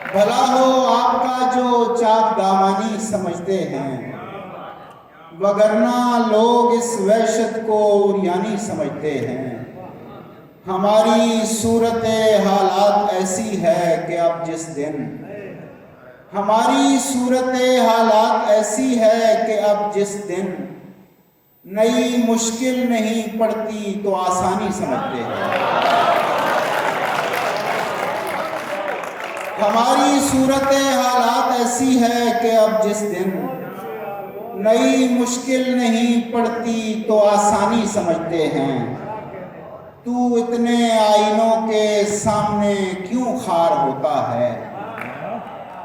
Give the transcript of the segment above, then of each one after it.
भला हो आपका जो चाक दामनी समझते हैं, वगरना लोग इस वहशत को उरियानी समझते हैं। हमारी सूरत हालात ऐसी है कि अब जिस दिन हमारी सूरत हालात ऐसी है कि अब जिस दिन नई मुश्किल नहीं पड़ती तो आसानी समझते हैं। हमारी सूरत हालात ऐसी है कि अब जिस दिन नई मुश्किल नहीं पड़ती तो आसानी समझते हैं। तू इतने आईनों के सामने क्यों खार होता है?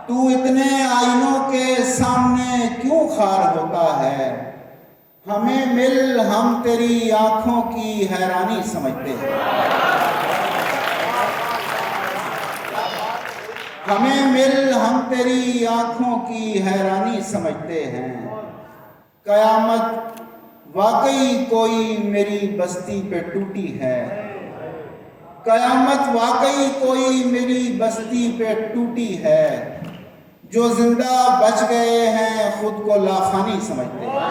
तू इतने आईनों के सामने क्यों खार होता है? हमें मिल हम तेरी आंखों की हैरानी समझते हैं। हमें मिल हम तेरी आंखों की हैरानी समझते हैं। कयामत वाकई कोई मेरी बस्ती पे टूटी है। कयामत वाकई कोई मेरी बस्ती पे टूटी है। जो जिंदा बच गए हैं खुद को लाफानी समझते हैं।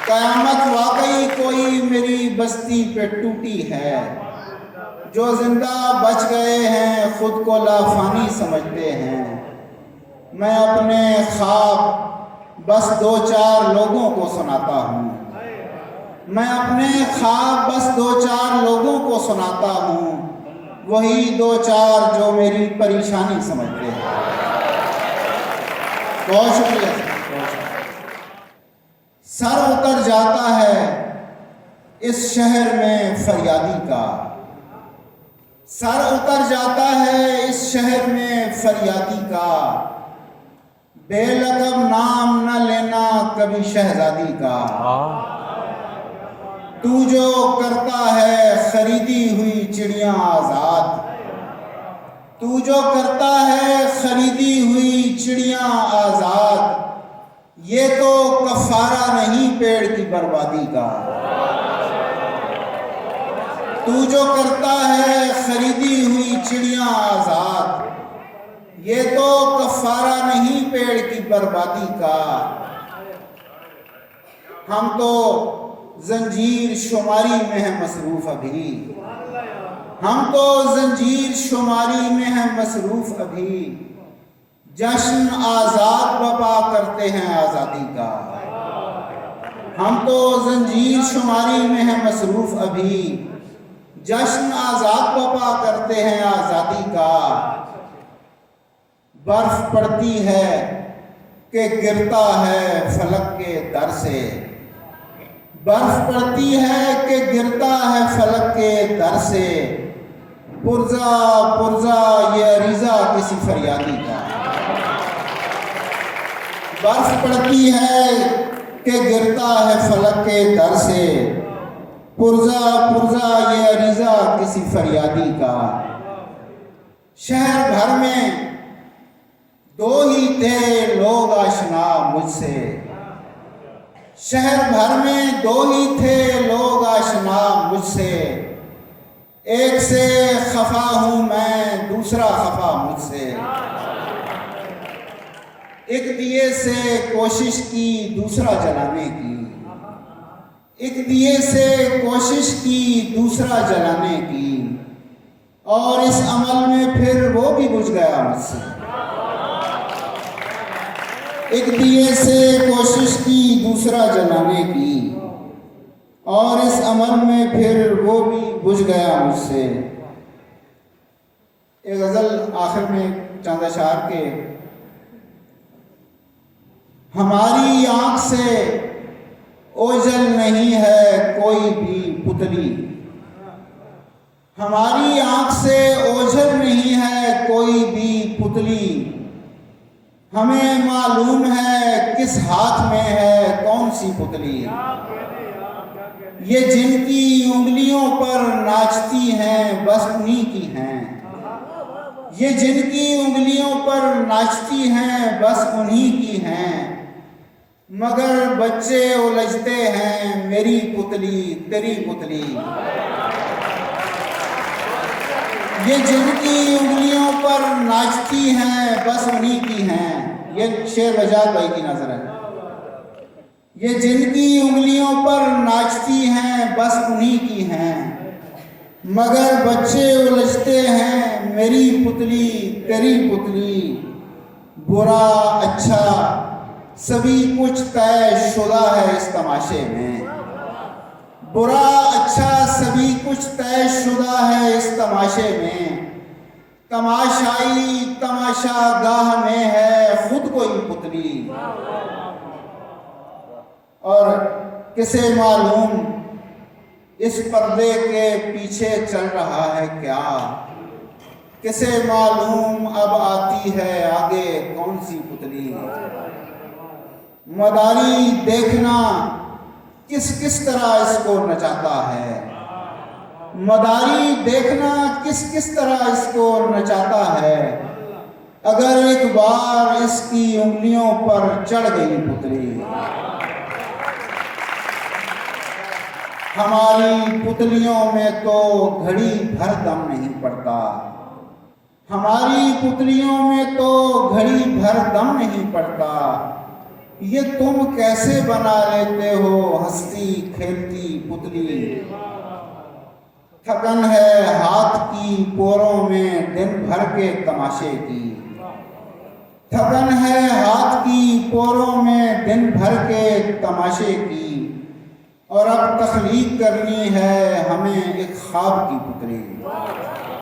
कयामत वाकई कोई मेरी बस्ती पे टूटी है। जो जिंदा बच गए हैं खुद को लाफानी समझते हैं। मैं अपने ख्वाब बस दो चार लोगों को सुनाता हूँ। मैं अपने ख्वाब बस दो चार लोगों को सुनाता हूँ। वही दो चार जो मेरी परेशानी समझते हैं। बहुत शुक्रिया। सर उतर जाता है इस शहर में फरियादी का। सर उतर जाता है इस शहर में फरियादी का। बेलकब नाम न लेना कभी शहजादी का। तू जो करता है खरीदी हुई चिड़ियां आजाद। तू जो करता है खरीदी हुई चिड़ियां आजाद। ये तो कफारा नहीं पेड़ की बर्बादी का। तू जो करता है खरीदी हुई चिड़ियां आजाद। ये तो कफारा नहीं पेड़ की बर्बादी का। हम तो जंजीर शुमारी में है मसरूफ अभी। हम तो जंजीर शुमारी में है मसरूफ अभी। जश्न आजाद बपा करते हैं आजादी का। हम तो जंजीर शुमारी में है मसरूफ अभी। जश्न आजाद बपा करते हैं आजादी का। बर्फ पड़ती है कि गिरता है फलक के दर से। बर्फ पड़ती है कि गिरता है फलक के दर से। पुरजा पुरजा ये अरीजा किसी फरियादी का। बर्फ पड़ती है कि गिरता है फलक के दर से। पुरजा पुरजा ये अरीजा किसी फरियादी का। शहर भर में दो ही थे लोग आशना मुझसे। शहर भर में दो ही थे लोग आशना मुझसे। एक से खफा हूं मैं दूसरा खफा मुझसे। एक दिए से कोशिश की दूसरा जलाने की। एक दिए से कोशिश की दूसरा जलाने की। और इस अमल में फिर वो भी बुझ गया मुझसे। एक दिए से कोशिश की दूसरा जलाने की। और इस अमल में फिर वो भी बुझ गया मुझसे। एक गज़ल आखिर में चंद अशार के। हमारी आंख से ओझल नहीं है कोई भी पुतली। हमारी आंख से ओझल नहीं है कोई भी पुतली। हमें मालूम है किस हाथ में है कौन सी पुतली। ये जिनकी उंगलियों पर नाचती हैं बस उन्हीं की हैं। ये जिनकी उंगलियों पर नाचती हैं बस उन्हीं की हैं। मगर बच्चे उलझते हैं मेरी पुतली तेरी पुतली। ये जिनकी उंगलियों पर नाचती हैं बस उन्हीं की हैं। ये शेर वजाद भाई की नजर है। ये जिनकी उंगलियों पर नाचती हैं बस उन्हीं की हैं, मगर बच्चे उलझते हैं मेरी पुतली तेरी पुतली। बुरा अच्छा सभी कुछ तयशुदा है इस तमाशे में। बुरा अच्छा सभी कुछ तयशुदा है इस तमाशे में। तमाशाई तमाशागाह में है खुद कोई पुतली। और किसे मालूम इस पर्दे के पीछे चल रहा है क्या, किसे मालूम अब आती है आगे कौन सी पुतली। मदारी देखना किस किस तरह इसको नचाता है, मदारी देखना किस किस तरह इसको नचाता है। अगर एक बार इसकी उंगलियों पर चढ़ गई पुतली। हमारी पुतलियों में तो घड़ी भर दम नहीं पड़ता, हमारी पुतलियों में तो घड़ी भर दम नहीं पड़ता। ये तुम कैसे बना लेते हो हंसती खेलती पुतली। थकन है हाथ की पोरों में दिन भर के तमाशे की, थकन है हाथ की पोरों में दिन भर के तमाशे की। और अब तख्लीक करनी है हमें एक ख्वाब की पुतली।